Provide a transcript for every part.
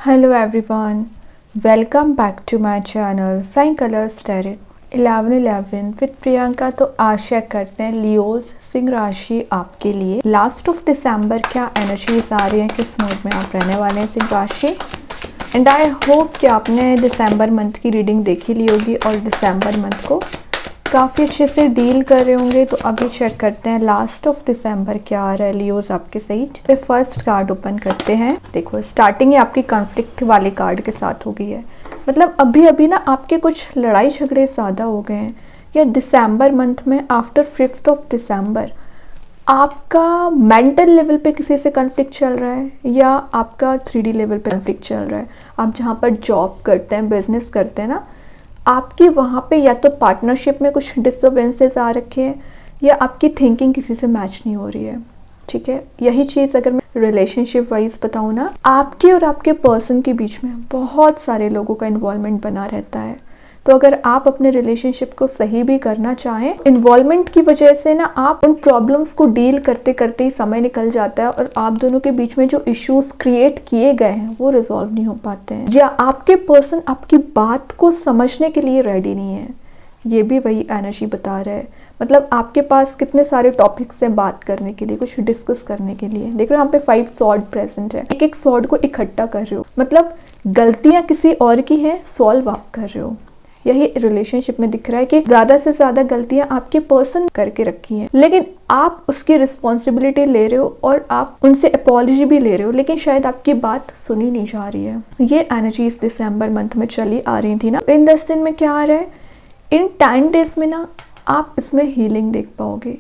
Hello everyone, welcome back to my channel Flying Colors Tarot 1111 with Priyanka. तो आशा करते हैं Leos Singh राशि आपके लिए लास्ट ऑफ दिसंबर क्या एनर्जीज आ रही हैं, किस मूड में आप रहने वाले हैं सिंह राशि। एंड आई होप कि आपने दिसंबर मंथ की रीडिंग देखी ली होगी और दिसंबर मंथ को काफ़ी अच्छे से डील कर रहे होंगे। तो अभी चेक करते हैं लास्ट ऑफ दिसंबर क्या आ रहा है लियोज आपके साइड पे। फर्स्ट कार्ड ओपन करते हैं। देखो स्टार्टिंग ही आपकी कॉन्फ्लिक्ट वाले कार्ड के साथ हो गई है, मतलब अभी ना आपके कुछ लड़ाई झगड़े ज़्यादा हो गए हैं, या दिसंबर मंथ में आफ्टर 5th ऑफ दिसंबर आपका मेंटल लेवल पे किसी से कॉन्फ्लिक्ट चल रहा है, या आपका 3D लेवल पे कॉन्फ्लिक्ट चल रहा है। आप जहाँ पर जॉब करते हैं, बिजनेस करते हैं ना, आपकी वहाँ पे या तो पार्टनरशिप में कुछ डिस्टर्बेंसेस आ रखे हैं, या आपकी थिंकिंग किसी से मैच नहीं हो रही है। ठीक है, यही चीज़ अगर मैं रिलेशनशिप वाइज बताऊँ ना, आपके और आपके पर्सन के बीच में बहुत सारे लोगों का इन्वॉल्वमेंट बना रहता है। तो अगर आप अपने रिलेशनशिप को सही भी करना चाहें, इन्वॉल्वमेंट की वजह से ना आप उन प्रॉब्लम्स को डील करते करते ही समय निकल जाता है और आप दोनों के बीच में जो इश्यूज क्रिएट किए गए हैं वो रिजॉल्व नहीं हो पाते हैं, या आपके पर्सन आपकी बात को समझने के लिए रेडी नहीं है। ये भी वही एनर्जी बता रहा है, मतलब आपके पास कितने सारे टॉपिक्स हैं बात करने के लिए, कुछ डिस्कस करने के लिए। देख रहे हो यहाँ पे 5 सॉर्ड प्रेजेंट है, एक एक सॉर्ड को इकट्ठा कर रहे हो, मतलब गलतियां किसी और की हैं, सॉल्व आप कर रहे हो। यही रिलेशनशिप में दिख रहा है कि ज्यादा से ज्यादा गलतियां आपके पर्सन करके रखी हैं, लेकिन आप उसकी रिस्पॉन्सिबिलिटी ले रहे हो और आप उनसे अपॉलॉजी भी ले रहे हो, लेकिन शायद आपकी बात सुनी नहीं जा रही है। ये एनर्जीज दिसंबर मंथ में चली आ रही थी ना। इन 10 दिन में क्या आ रहा है, इन 10 डेज में ना आप इसमें हीलिंग देख पाओगे।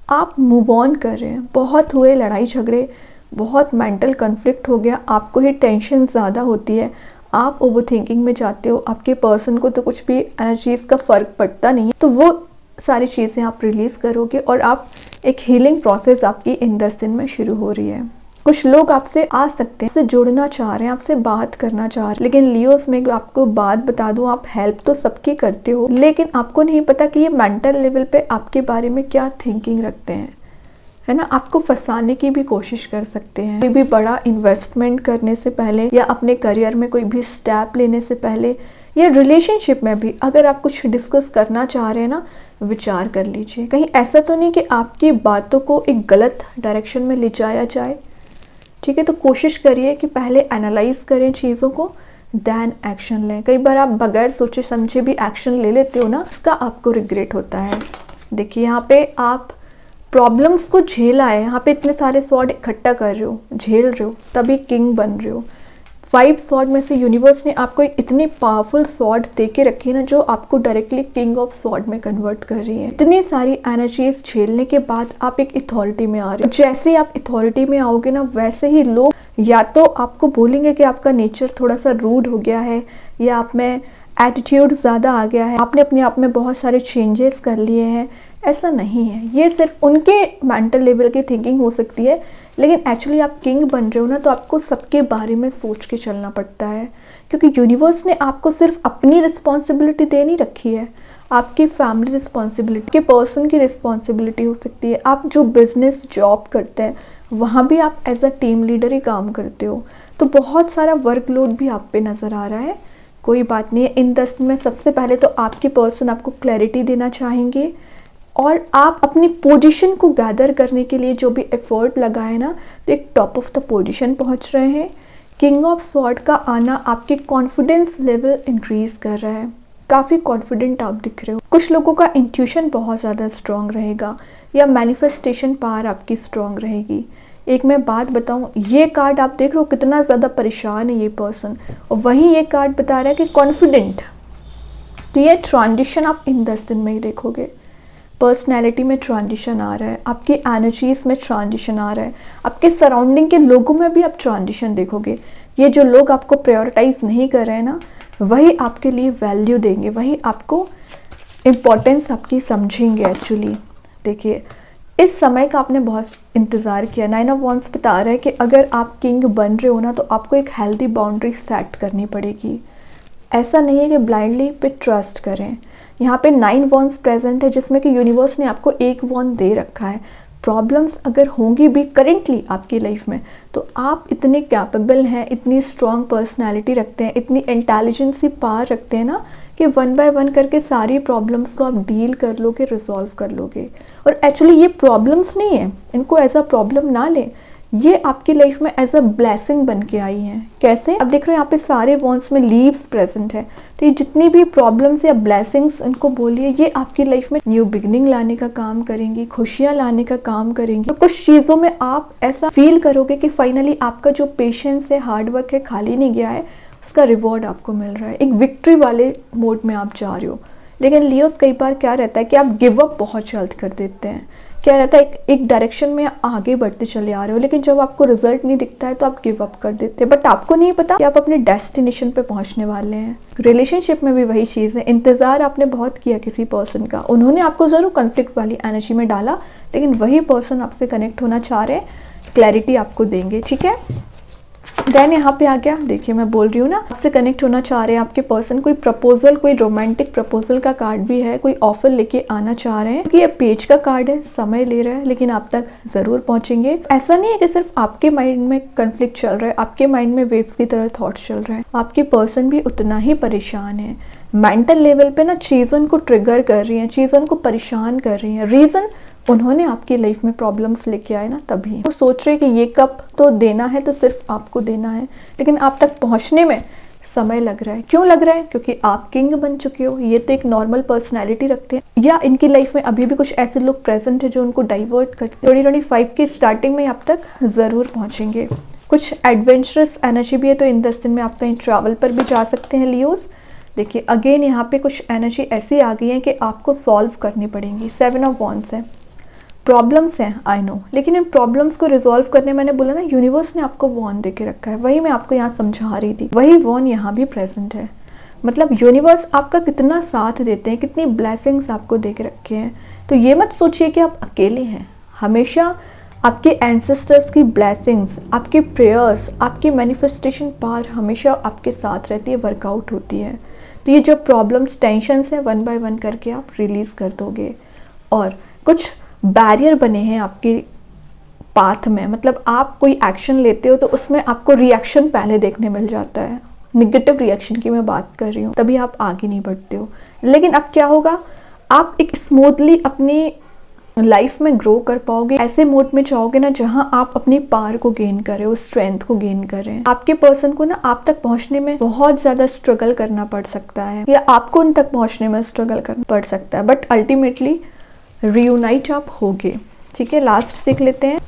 आप मूव ऑन कर रहे हैं, बहुत हुए लड़ाई झगड़े, बहुत मेंटल कॉन्फ्लिक्ट हो गया, आपको ही टेंशन ज़्यादा होती है, आप ओवर थिंकिंग में जाते हो, आपके पर्सन को तो कुछ भी एनर्जीज का फ़र्क पड़ता नहीं है। तो वो सारी चीज़ें आप रिलीज़ करोगे और आप एक हीलिंग प्रोसेस आपकी इन 10 दिन में शुरू हो रही है। कुछ लोग आपसे आ सकते हैं, आपसे जुड़ना चाह रहे हैं, आपसे बात करना चाह रहे हैं, लेकिन लियोस में आपको बात बता दूं, आप हेल्प तो सबकी करते हो, लेकिन आपको नहीं पता कि ये मेंटल लेवल पे आपके बारे में क्या थिंकिंग रखते हैं, है ना। आपको फंसाने की भी कोशिश कर सकते हैं। कोई भी बड़ा इन्वेस्टमेंट करने से पहले, या अपने करियर में कोई भी स्टेप लेने से पहले, या रिलेशनशिप में भी अगर आप कुछ डिस्कस करना चाह रहे हैं ना, विचार कर लीजिए। कहीं ऐसा तो नहीं कि आपकी बातों को एक गलत डायरेक्शन में ले जाया जाए। ठीक है, तो कोशिश करिए कि पहले एनालाइज करें चीज़ों को, देन एक्शन लें। कई बार आप बगैर सोचे समझे भी एक्शन ले लेते हो ना, उसका आपको रिग्रेट होता है। देखिए यहाँ पे आप प्रॉब्लम्स को झेला है, यहाँ पे इतने सारे सॉर्ड इकट्ठा कर रहे हो, झेल रहे हो, तभी किंग बन रहे हो। 5 सॉर्ड में से यूनिवर्स ने आपको एक इतनी पावरफुल सॉर्ड दे के रखी है ना, जो आपको डायरेक्टली किंग ऑफ सॉर्ड में कन्वर्ट कर रही है। इतनी सारी एनर्जीज झेलने के बाद आप एक अथॉरिटी में आ रहे हो। जैसे ही आप अथॉरिटी में आओगे ना, वैसे ही लोग या तो आपको बोलेंगे कि आपका नेचर थोड़ा सा रूड हो गया है, या आप में एटीट्यूड ज़्यादा आ गया है, आपने अपने आप में बहुत सारे चेंजेस कर लिए हैं। ऐसा नहीं है, ये सिर्फ उनके मेंटल लेवल की थिंकिंग हो सकती है, लेकिन एक्चुअली आप किंग बन रहे हो ना, तो आपको सबके बारे में सोच के चलना पड़ता है, क्योंकि यूनिवर्स ने आपको सिर्फ अपनी रिस्पॉन्सिबिलिटी दे नहीं रखी है, आपकी फैमिली रिस्पॉन्सिबिलिटी, के पर्सन की रिस्पॉन्सिबिलिटी हो सकती है। आप जो बिजनेस जॉब करते हैं वहाँ भी आप एज अ टीम लीडर ही काम करते हो, तो बहुत सारा वर्कलोड भी आप पे नज़र आ रहा है। कोई बात नहीं है, इन 10 दिन में सबसे पहले तो आपके पर्सन आपको क्लैरिटी देना चाहेंगे, और आप अपनी पोजीशन को गैदर करने के लिए जो भी एफर्ट लगाए ना, तो एक टॉप ऑफ द पोजीशन पहुंच रहे हैं। किंग ऑफ सॉर्ड का आना आपके कॉन्फिडेंस लेवल इंक्रीज कर रहा है, काफ़ी कॉन्फिडेंट आप दिख रहे हो। कुछ लोगों का इंट्यूशन बहुत ज़्यादा स्ट्रॉन्ग रहेगा, या मैनिफेस्टेशन पावर आपकी स्ट्रॉन्ग रहेगी। एक मैं बात बताऊं, ये कार्ड आप देख रहे हो कितना ज़्यादा परेशान है ये पर्सन, और वहीं ये कार्ड बता रहा है कि कॉन्फिडेंट। तो ये ट्रांजिशन आप इन 10 दिन में ही देखोगे। पर्सनैलिटी में ट्रांजिशन आ रहा है, आपकी एनर्जीज में ट्रांजिशन आ रहा है, आपके सराउंडिंग के लोगों में भी आप ट्रांजिशन देखोगे। ये जो लोग आपको प्रायोरिटाइज नहीं कर रहे हैं ना, वही आपके लिए वैल्यू देंगे, वही आपको इम्पोर्टेंस आपकी समझेंगे एक्चुअली। देखिए इस समय का आपने बहुत इंतज़ार किया। 9 ऑफ वॉन्ड्स बता रहा है कि अगर आप किंग बन रहे हो ना, तो आपको एक हेल्दी बाउंड्री सेट करनी पड़ेगी। ऐसा नहीं है कि ब्लाइंडली पे ट्रस्ट करें। यहाँ पे 9 वॉन्ड्स प्रेजेंट है, जिसमें कि यूनिवर्स ने आपको एक वॉन्ड दे रखा है, प्रॉब्लम्स अगर होंगी भी करेंटली आपकी लाइफ में, तो आप इतने कैपेबल हैं, इतनी स्ट्रॉन्ग पर्सनालिटी रखते हैं, इतनी इंटेलिजेंसी पावर रखते हैं ना कि वन बाय वन करके सारी प्रॉब्लम्स को आप डील कर लोगे, रिजॉल्व कर लोगे। और एक्चुअली ये प्रॉब्लम्स नहीं है, इनको एज अ प्रॉब्लम ना लें, ये आपकी लाइफ में एज अ ब्लेसिंग बन के आई हैं। कैसे? अब देख रहे हो यहाँ पे सारे वॉन्ड्स में लीव्स प्रेजेंट है, तो ये जितनी भी प्रॉब्लम्स या ब्लेसिंग्स इनको बोलिए, ये आपकी लाइफ में न्यू बिगिनिंग लाने का काम करेंगी, खुशियाँ लाने का काम करेंगी। और कुछ चीज़ों में आप ऐसा फील करोगे कि फाइनली आपका जो पेशेंस है, हार्डवर्क है, खाली नहीं गया है, उसका रिवॉर्ड आपको मिल रहा है। एक विक्ट्री वाले मोड में आप जा रहे हो। लेकिन लियोस कई बार क्या रहता है कि आप गिव अप बहुत जल्द कर देते हैं। क्या रहता है, एक डायरेक्शन में आगे बढ़ते चले आ रहे हो, लेकिन जब आपको रिजल्ट नहीं दिखता है तो आप गिव अप कर देते हैं। बट आपको नहीं पता कि आप अपने डेस्टिनेशन पे पहुंचने वाले हैं। रिलेशनशिप में भी वही चीज़ है। इंतज़ार आपने बहुत किया किसी पर्सन का, उन्होंने आपको ज़रूर कॉन्फ्लिक्ट वाली एनर्जी में डाला, लेकिन वही पर्सन आपसे कनेक्ट होना चाह रहे हैं, क्लैरिटी आपको देंगे। ठीक है, देन यहाँ पे आ गया, देखिए मैं बोल रही हूँ ना, आपसे कनेक्ट होना चाह रहे हैं आपके पर्सन। कोई प्रपोजल, कोई रोमांटिक प्रपोजल का कार्ड भी है, कोई ऑफर लेके आना चाह रहे हैं। क्योंकि ये पेज का कार्ड है, समय ले रहा है, लेकिन आप तक जरूर पहुंचेंगे। ऐसा नहीं है कि सिर्फ आपके माइंड में कन्फ्लिक्ट चल रहा है, आपके माइंड में वेव्स की तरह थॉट्स चल रहे हैं, आपके पर्सन भी उतना ही परेशान है। मेंटल लेवल पे ना चीज़ों को ट्रिगर कर रही हैं, चीज़ों को परेशान कर रही हैं। रीज़न, उन्होंने आपकी लाइफ में प्रॉब्लम्स लेके आए ना, तभी वो सोच रहे कि ये कप तो देना है तो सिर्फ आपको देना है, लेकिन आप तक पहुंचने में समय लग रहा है। क्यों लग रहा है? क्योंकि आप किंग बन चुके हो। ये तो एक नॉर्मल पर्सनैलिटी रखते हैं, या इनकी लाइफ में अभी भी कुछ ऐसे लोग प्रेजेंट है जो उनको डाइवर्ट करते हैं। 2025 की स्टार्टिंग में आप तक ज़रूर पहुँचेंगे। कुछ एडवेंचरस एनर्जी भी है, तो इन 10 दिन में आप कहीं ट्रैवल पर भी जा सकते हैं लियोज। देखिए अगेन यहाँ पे कुछ एनर्जी ऐसी आ गई है कि आपको सॉल्व करनी पड़ेंगी। 7 ऑफ वॉन्ड्स है, प्रॉब्लम्स हैं आई नो, लेकिन इन प्रॉब्लम्स को रिजॉल्व करने, मैंने बोला ना यूनिवर्स ने आपको वॉन दे के रखा है, वही मैं आपको यहाँ समझा रही थी, वही वॉन यहाँ भी प्रेजेंट है। मतलब यूनिवर्स आपका कितना साथ देते हैं, कितनी ब्लेसिंग्स आपको दे के रखे हैं। तो ये मत सोचिए कि आप अकेले हैं। हमेशा आपके एंसेस्टर्स की ब्लेसिंग्स, आपके प्रेयर्स, आपकी मैनिफेस्टेशन पावर हमेशा आपके साथ रहती है, वर्कआउट होती है। तो ये जो प्रॉब्लम्स, टेंशन्स हैं, वन बाय वन करके आप रिलीज़ कर दोगे। और कुछ बैरियर बने हैं आपके पाथ में, मतलब आप कोई एक्शन लेते हो तो उसमें आपको रिएक्शन पहले देखने मिल जाता है। निगेटिव रिएक्शन की मैं बात कर रही हूँ, तभी आप आगे नहीं बढ़ते हो। लेकिन अब क्या होगा, आप एक स्मूथली अपनी लाइफ में ग्रो कर पाओगे। ऐसे मोड में जाओगे ना जहाँ आप अपनी पावर को गेन कर रहे हो, स्ट्रेंथ को गेन कर रहे हैं। आपके पर्सन को ना आप तक पहुँचने में बहुत ज़्यादा स्ट्रगल करना पड़ सकता है, या आपको उन तक पहुँचने में स्ट्रगल करना पड़ सकता है, बट अल्टीमेटली रियूनाइट आप होगे। ठीक है, लास्ट देख लेते हैं।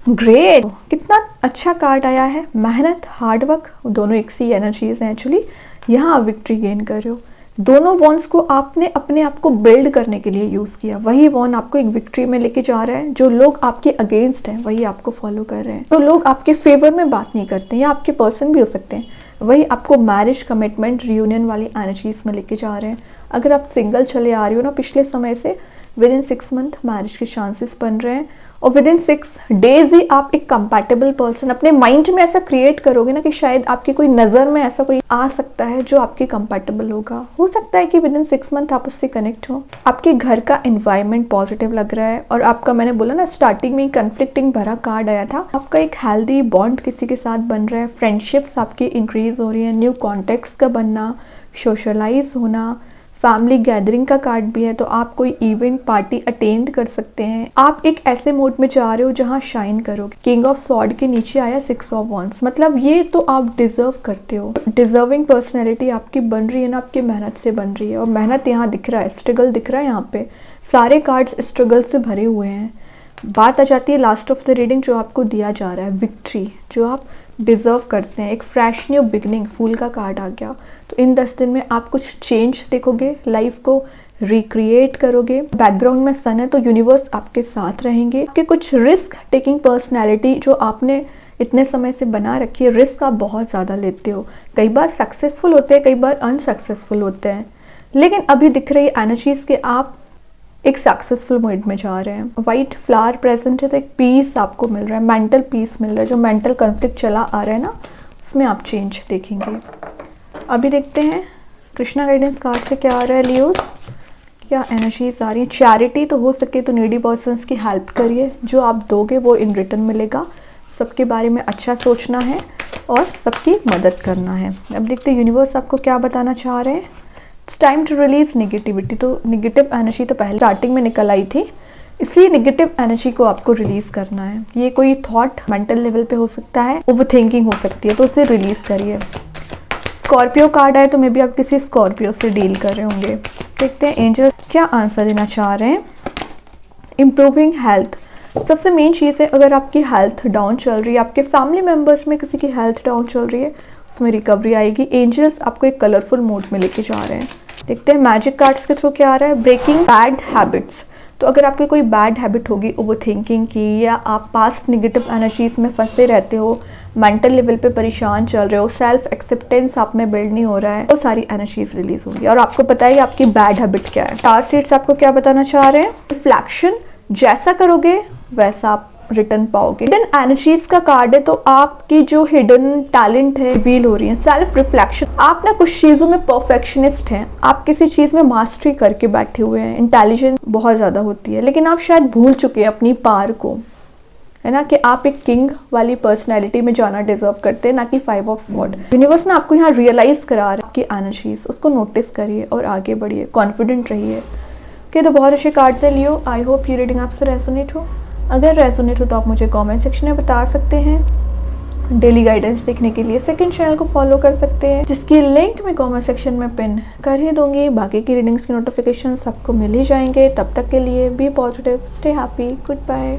ग्रेट, कितना अच्छा कार्ड आया है। मेहनत, हार्डवर्क, दोनों एक सी एनर्जीज हैं एक्चुअली। यहाँ आप विक्ट्री गेन कर रहे हो। दोनों वॉन्स को आपने अपने आप को बिल्ड करने के लिए यूज़ किया, वही वॉन आपको एक विक्ट्री में लेके जा रहा है। जो लोग आपके अगेंस्ट हैं वही आपको फॉलो कर रहे हैं। तो लोग आपके फेवर में बात नहीं करते, या आपके पर्सन भी हो सकते हैं, वही आपको मैरिज, कमिटमेंट, रियूनियन वाली एनर्जीज में लेके जा रहे हैं। अगर आप सिंगल चले आ रही हो ना पिछले समय से, विद इन 6 मंथ मैरिज के चांसेस बन रहे हैं, और विद इन 6 डेज ही आप एक कंपैटिबल पर्सन अपने माइंड में ऐसा क्रिएट करोगे ना कि शायद आपकी कोई नज़र में ऐसा कोई आ सकता है जो आपके कंपैटिबल होगा। हो सकता है कि विद इन 6 मंथ आप उससे कनेक्ट हो। आपके घर का एनवायरनमेंट पॉजिटिव लग रहा है, और आपका, मैंने बोला ना स्टार्टिंग में कन्फ्लिक्टिंग भरा कार्ड आया था, आपका एक हेल्दी बॉन्ड किसी के साथ बन रहा है। फ्रेंडशिप्स आपकी इंक्रीज हो रही है, न्यू कॉन्टेक्ट्स का बनना, सोशलाइज होना, फैमिली गैदरिंग का कार्ड भी है, तो आप कोई इवेंट, पार्टी अटेंड कर सकते हैं। आप एक ऐसे मोड में जा रहे हो जहां शाइन करोगे। किंग ऑफ सॉर्ड के नीचे आया 6 ऑफ वॉन्ड्स, मतलब ये तो आप डिजर्व करते हो। डिजर्विंग पर्सनैलिटी आपकी बन रही है ना, आपकी मेहनत से बन रही है, और मेहनत यहाँ दिख रहा है, स्ट्रगल दिख रहा है। यहाँ पे सारे कार्ड्स स्ट्रगल से भरे हुए हैं। बात आ जाती है लास्ट ऑफ द रीडिंग, जो आपको दिया जा रहा है विक्ट्री, जो आप डिज़र्व करते हैं। एक फ्रेश न्यू बिगनिंग, फूल का कार्ड आ गया। तो इन 10 दिन में आप कुछ चेंज देखोगे, लाइफ को रिक्रिएट करोगे। बैकग्राउंड में सन है, तो यूनिवर्स आपके साथ रहेंगे। आपके कुछ रिस्क टेकिंग पर्सनैलिटी जो आपने इतने समय से बना रखी है, रिस्क आप बहुत ज़्यादा लेते हो। कई बार सक्सेसफुल होते हैं, कई बार अनसक्सेसफुल होते हैं, लेकिन अभी दिख रही एनर्जीज के आप एक सक्सेसफुल मोड में जा रहे हैं। वाइट फ्लावर प्रेजेंट है, तो एक पीस आपको मिल रहा है, मेंटल पीस मिल रहा है। जो मेंटल कॉन्फ्लिक्ट चला आ रहा है ना, उसमें आप चेंज देखेंगे। अभी देखते हैं कृष्णा गाइडेंस कार्ड से क्या आ रहा है लियोस। क्या एनर्जीज आ रही है? चैरिटी, तो हो सके तो नीडी पर्सन्स की हेल्प करिए, जो आप दोगे वो इन रिटर्न मिलेगा। सबके बारे में अच्छा सोचना है और सबकी मदद करना है। अब देखते हैं यूनिवर्स आपको क्या बताना चाह रहे हैं। It's time to release negativity. तो नेगेटिव एनर्जी तो पहले स्टार्टिंग में निकल आई थी, इसी नेगेटिव एनर्जी को आपको रिलीज करना है। ये कोई थॉट मेंटल लेवल पे हो सकता है, ओवर थिंकिंग हो सकती है, तो उसे रिलीज करिए। स्कॉर्पियो कार्ड आए तो मे बी आप किसी स्कॉर्पियो से डील कर रहे होंगे। देखते हैं एंजल क्या आंसर देना चाह रहे हैं। इम्प्रूविंग हेल्थ, सबसे मेन चीज़ है, अगर आपकी हेल्थ डाउन चल रही है, आपके फैमिली मेम्बर्स में किसी की हेल्थ डाउन चल रही है, उसमें रिकवरी आएगी। एंजल्स आपको एक कलरफुल मोड में लेके जा रहे हैं। देखते हैं मैजिक कार्ड्स के थ्रू क्या आ रहा है। ब्रेकिंग बैड हैबिट्स, तो अगर आपकी कोई बैड हैबिट होगी ओवर थिंकिंग की, या आप पास्ट निगेटिव एनर्जीज में फंसे रहते हो, मेंटल लेवल पे परेशान चल रहे हो, सेल्फ एक्सेप्टेंस आप में बिल्ड नहीं हो रहा है, तो सारी एनर्जीज रिलीज होंगी और आपको पता है कि आपकी बैड हैबिट क्या है। स्टार सीड्स आपको क्या बताना चाह रहे हैं। रिफ्लेक्शन, जैसा करोगे वैसा आप रिटर्न पाओगे। हिडन एनर्जीज का कार्ड है, तो आपकी जो हिडन टैलेंट है रिवील हो रही है। सेल्फ रिफ्लेक्शन, आप ना कुछ चीज़ों में परफेक्शनिस्ट हैं, आप किसी चीज़ में मास्टरी करके बैठे हुए हैं, इंटेलिजेंट बहुत ज़्यादा होती है, लेकिन आप शायद भूल चुके हैं अपनी पार को, है ना, कि आप एक किंग वाली पर्सनैलिटी में जाना डिजर्व करते हैं, ना कि 5 ऑफ स्वॉर्ड। यूनिवर्स ने आपको यहाँ रियलाइज करा रहा है आपकी एनर्जीज, उसको नोटिस करिए और आगे बढ़िए, कॉन्फिडेंट रहिए। ओके, तो बहुत अच्छे कार्ड्स है लियो। आई होप ये रीडिंग आपसे रेजोनेट हो। अगर रेजोनेट हो तो आप मुझे कमेंट सेक्शन में बता सकते हैं। डेली गाइडेंस देखने के लिए सेकंड चैनल को फॉलो कर सकते हैं, जिसकी लिंक मैं कमेंट सेक्शन में पिन कर ही दूंगी। बाकी की रीडिंग्स की नोटिफिकेशन आपको मिल ही जाएंगे। तब तक के लिए be positive, stay happy, good bye.